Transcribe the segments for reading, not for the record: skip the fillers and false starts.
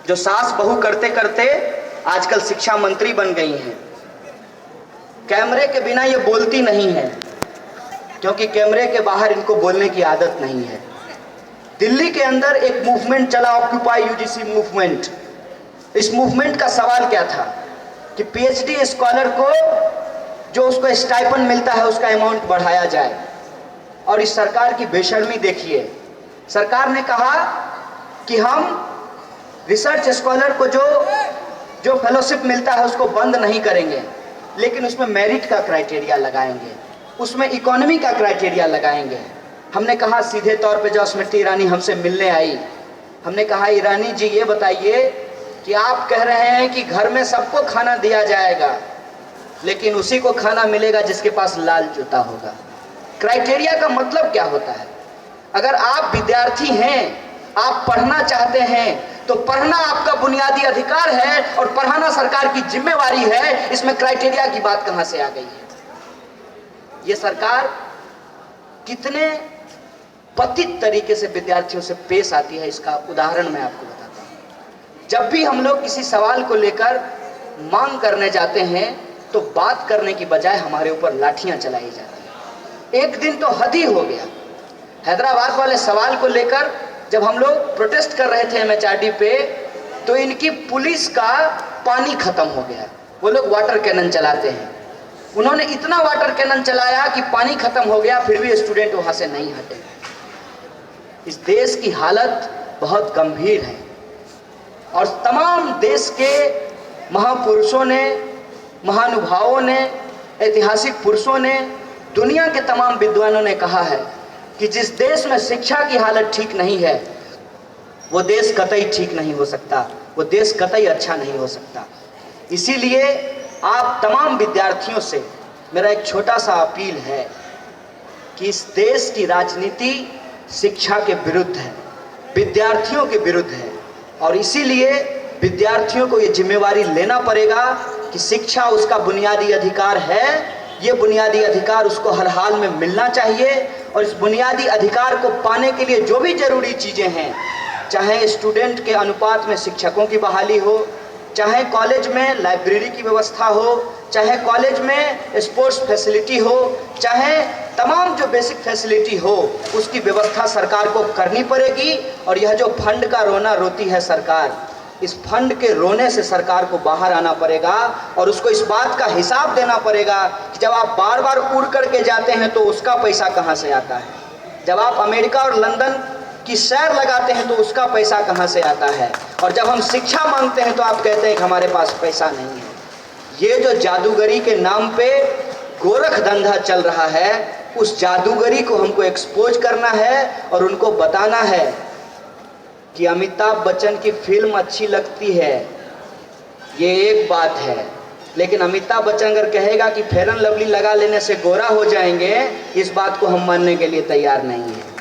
जो सास बहू करते करते आजकल शिक्षा मंत्री बन गई हैं। कैमरे के बिना ये बोलती नहीं है, क्योंकि कैमरे के बाहर इनको बोलने की आदत नहीं है। दिल्ली के अंदर एक मूवमेंट चला, ऑक्यूपाई यूजीसी मूवमेंट। इस मूवमेंट का सवाल क्या था कि पीएचडी स्कॉलर को जो उसको स्टाइपेंड मिलता है उसका अमाउंट बढ़ाया जाए। और इस सरकार की बेशर्मी देखिए, सरकार ने कहा कि हम रिसर्च स्कॉलर को जो फेलोशिप मिलता है उसको बंद नहीं करेंगे, लेकिन उसमें मेरिट का क्राइटेरिया लगाएंगे, उसमें इकोनॉमी का क्राइटेरिया लगाएंगे। हमने कहा सीधे तौर पे जो स्मृति ईरानी हमसे मिलने आई, हमने कहा ईरानी जी ये बताइए कि आप कह रहे हैं कि घर में सबको खाना दिया जाएगा, लेकिन उसी को खाना मिलेगा जिसके पास लाल जूता होगा। क्राइटेरिया का मतलब क्या होता है? अगर आप विद्यार्थी हैं, आप पढ़ना चाहते हैं, तो पढ़ना आपका बुनियादी अधिकार है और पढ़ाना सरकार की जिम्मेवारी है। इसमें क्राइटेरिया की बात कहां से आ गई है? ये सरकार कितने पतित तरीके से विद्यार्थियों से पेश आती है, इसका उदाहरण मैं आपको बताता हूं। जब भी हम लोग किसी सवाल को लेकर मांग करने जाते हैं तो बात करने की बजाय हमारे ऊपर लाठियां चलाई जाती हैं। एक दिन तो हद ही हो गया, हैदराबाद वाले सवाल को लेकर जब हम लोग प्रोटेस्ट कर रहे थे एमएचआरडी पे, तो इनकी पुलिस का पानी खत्म हो गया। वो लोग वाटर कैनन चलाते हैं, उन्होंने इतना वाटर कैनन चलाया कि पानी खत्म हो गया, फिर भी स्टूडेंट वहां से नहीं हटे। इस देश की हालत बहुत गंभीर है और तमाम देश के महापुरुषों ने, महानुभावों ने, ऐतिहासिक पुरुषों ने, दुनिया के तमाम विद्वानों ने कहा है कि जिस देश में शिक्षा की हालत ठीक नहीं है वो देश कतई ठीक नहीं हो सकता, वो देश कतई अच्छा नहीं हो सकता। इसीलिए आप तमाम विद्यार्थियों से मेरा एक छोटा सा अपील है कि इस देश की राजनीति शिक्षा के विरुद्ध है, विद्यार्थियों के विरुद्ध है, और इसीलिए विद्यार्थियों को ये जिम्मेवारी लेना पड़ेगा कि शिक्षा उसका बुनियादी अधिकार है। ये बुनियादी अधिकार उसको हर हाल में मिलना चाहिए और इस बुनियादी अधिकार को पाने के लिए जो भी जरूरी चीज़ें हैं, चाहे स्टूडेंट के अनुपात में शिक्षकों की बहाली हो, चाहे कॉलेज में लाइब्रेरी की व्यवस्था हो, चाहे कॉलेज में स्पोर्ट्स फैसिलिटी हो, चाहे तमाम जो बेसिक फैसिलिटी हो, उसकी व्यवस्था सरकार को करनी पड़ेगी। और यह जो फंड का रोना रोती है सरकार, इस फंड के रोने से सरकार को बाहर आना पड़ेगा और उसको इस बात का हिसाब देना पड़ेगा कि जब आप बार बार उड़ करके जाते हैं तो उसका पैसा कहाँ से आता है, जब आप अमेरिका और लंदन की सैर लगाते हैं तो उसका पैसा कहाँ से आता है, और जब हम शिक्षा मांगते हैं तो आप कहते हैं कि हमारे पास पैसा नहीं है। ये जो जादूगरी के नाम पे गोरख धंधा चल रहा है, उस जादूगरी को हमको एक्सपोज करना है और उनको बताना है कि अमिताभ बच्चन की फिल्म अच्छी लगती है, ये एक बात है, लेकिन अमिताभ बच्चन अगर कहेगा कि फेयर एंड लवली लगा लेने से गोरा हो जाएंगे, इस बात को हम मानने के लिए तैयार नहीं है।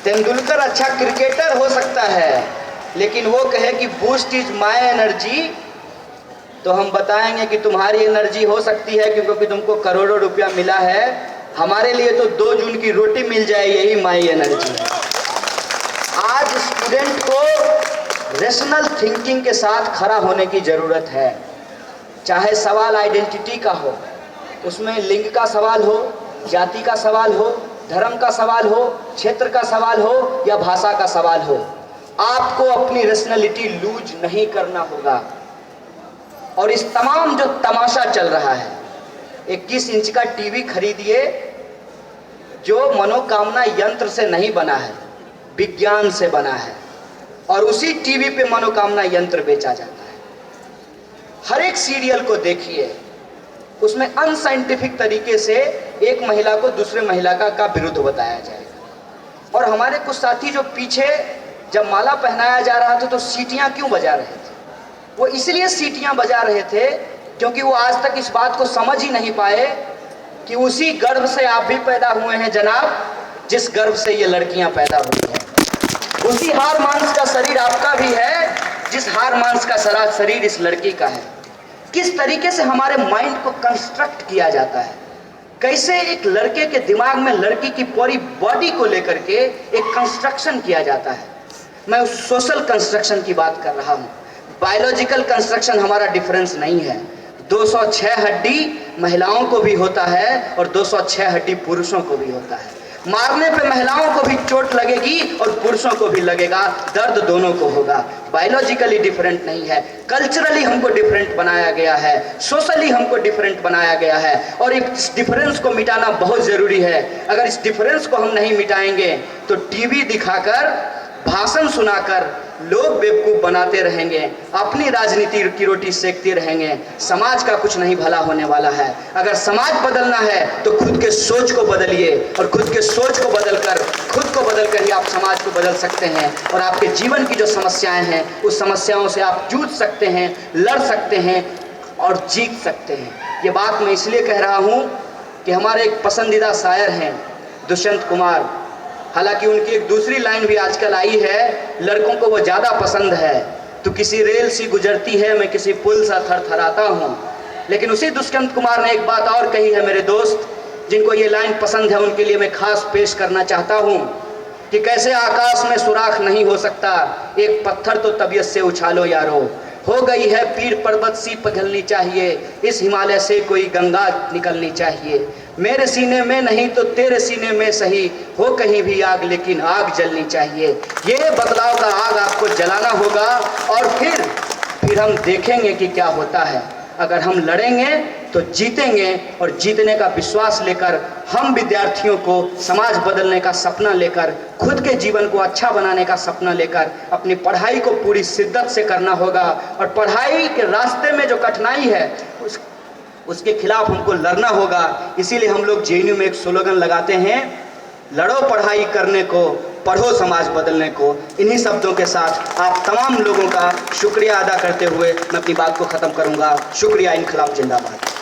तेंदुलकर अच्छा क्रिकेटर हो सकता है, लेकिन वो कहे कि बूस्ट इज माय एनर्जी, तो हम बताएंगे कि तुम्हारी एनर्जी हो सकती है क्योंकि तुमको करोड़ों रुपया मिला है, हमारे लिए तो 2 जून की रोटी मिल जाए यही माय एनर्जी है। आज स्टूडेंट को रेशनल थिंकिंग के साथ खड़ा होने की ज़रूरत है। चाहे सवाल आइडेंटिटी का हो, उसमें लिंग का सवाल हो, जाति का सवाल हो, धर्म का सवाल हो, क्षेत्र का सवाल हो या भाषा का सवाल हो, आपको अपनी रेशनलिटी लूज नहीं करना होगा। और इस तमाम जो तमाशा चल रहा है, 21 इंच का टीवी खरीदिए जो मनोकामना यंत्र से नहीं बना है, विज्ञान से बना है, और उसी टीवी पे मनोकामना यंत्र बेचा जाता है। हर एक सीरियल को देखिए, उसमें अनसाइंटिफिक तरीके से एक महिला को दूसरे महिला का विरुद्ध बताया जाएगा। और हमारे कुछ साथी जो पीछे जब माला पहनाया जा रहा था तो सीटियां क्यों बजा रहे थे? वो इसलिए सीटियां बजा रहे थे क्योंकि वो आज तक इस बात को समझ ही नहीं पाए कि उसी गर्भ से आप भी पैदा हुए हैं जनाब, जिस गर्भ से ये लड़कियां पैदा हुई हैं। उसी हार मांस का शरीर आपका भी है जिस हार मांस का शरीर इस लड़की का है। किस तरीके से हमारे माइंड को कंस्ट्रक्ट किया जाता है, कैसे एक लड़के के दिमाग में लड़की की पूरी बॉडी को लेकर के एक कंस्ट्रक्शन किया जाता है। मैं उस सोशल कंस्ट्रक्शन की बात कर रहा हूँ। बायोलॉजिकल कंस्ट्रक्शन हमारा डिफरेंस नहीं है। 206 हड्डी महिलाओं को भी होता है और 206 हड्डी पुरुषों को भी होता है। मारने पे महिलाओं को भी चोट लगेगी और पुरुषों को भी लगेगा, दर्द दोनों को होगा। बायोलॉजिकली डिफरेंट नहीं है, कल्चरली हमको डिफरेंट बनाया गया है, सोशली हमको डिफरेंट बनाया गया है और इस डिफरेंस को मिटाना बहुत ज़रूरी है। अगर इस डिफरेंस को हम नहीं मिटाएंगे तो टीवी दिखाकर, भाषण सुनाकर लोग बेवकूफ़ बनाते रहेंगे, अपनी राजनीति की रोटी सेकते रहेंगे, समाज का कुछ नहीं भला होने वाला है। अगर समाज बदलना है तो खुद के सोच को बदलिए और खुद के सोच को बदलकर, खुद को बदलकर ही आप समाज को बदल सकते हैं और आपके जीवन की जो समस्याएं हैं उस समस्याओं से आप जूझ सकते हैं, लड़ सकते हैं और जीत सकते हैं। ये बात मैं इसलिए कह रहा हूँ कि हमारे एक पसंदीदा शायर हैं दुष्यंत कुमार। हालांकि उनकी एक दूसरी लाइन भी आजकल आई है, लड़कों को वो ज़्यादा पसंद है। तो किसी रेल सी गुजरती है, मैं किसी पुल सा थरथराता हूँ। लेकिन उसी दुष्यंत कुमार ने एक बात और कही है मेरे दोस्त, जिनको ये लाइन पसंद है उनके लिए मैं खास पेश करना चाहता हूँ कि कैसे आकाश में सुराख नहीं हो सकता, एक पत्थर तो तबीयत से उछालो यारो, हो गई है पीर पर्वत सी पिघलनी चाहिए, इस हिमालय से कोई गंगा निकलनी चाहिए। मेरे सीने में नहीं तो तेरे सीने में सही, हो कहीं भी आग लेकिन आग जलनी चाहिए। ये बदलाव का आग आपको जलाना होगा और फिर हम देखेंगे कि क्या होता है। अगर हम लड़ेंगे तो जीतेंगे और जीतने का विश्वास लेकर हम विद्यार्थियों को समाज बदलने का सपना लेकर, खुद के जीवन को अच्छा बनाने का सपना लेकर अपनी पढ़ाई को पूरी शिद्दत से करना होगा और पढ़ाई के रास्ते में जो कठिनाई है उसके खिलाफ हमको लड़ना होगा। इसीलिए हम लोग जेएनयू में एक स्लोगन लगाते हैं, लड़ो पढ़ाई करने को, पढ़ो समाज बदलने को। इन्हीं शब्दों के साथ आप तमाम लोगों का शुक्रिया अदा करते हुए मैं अपनी बात को ख़त्म करूंगा। शुक्रिया। इनकलाब जिंदाबाद।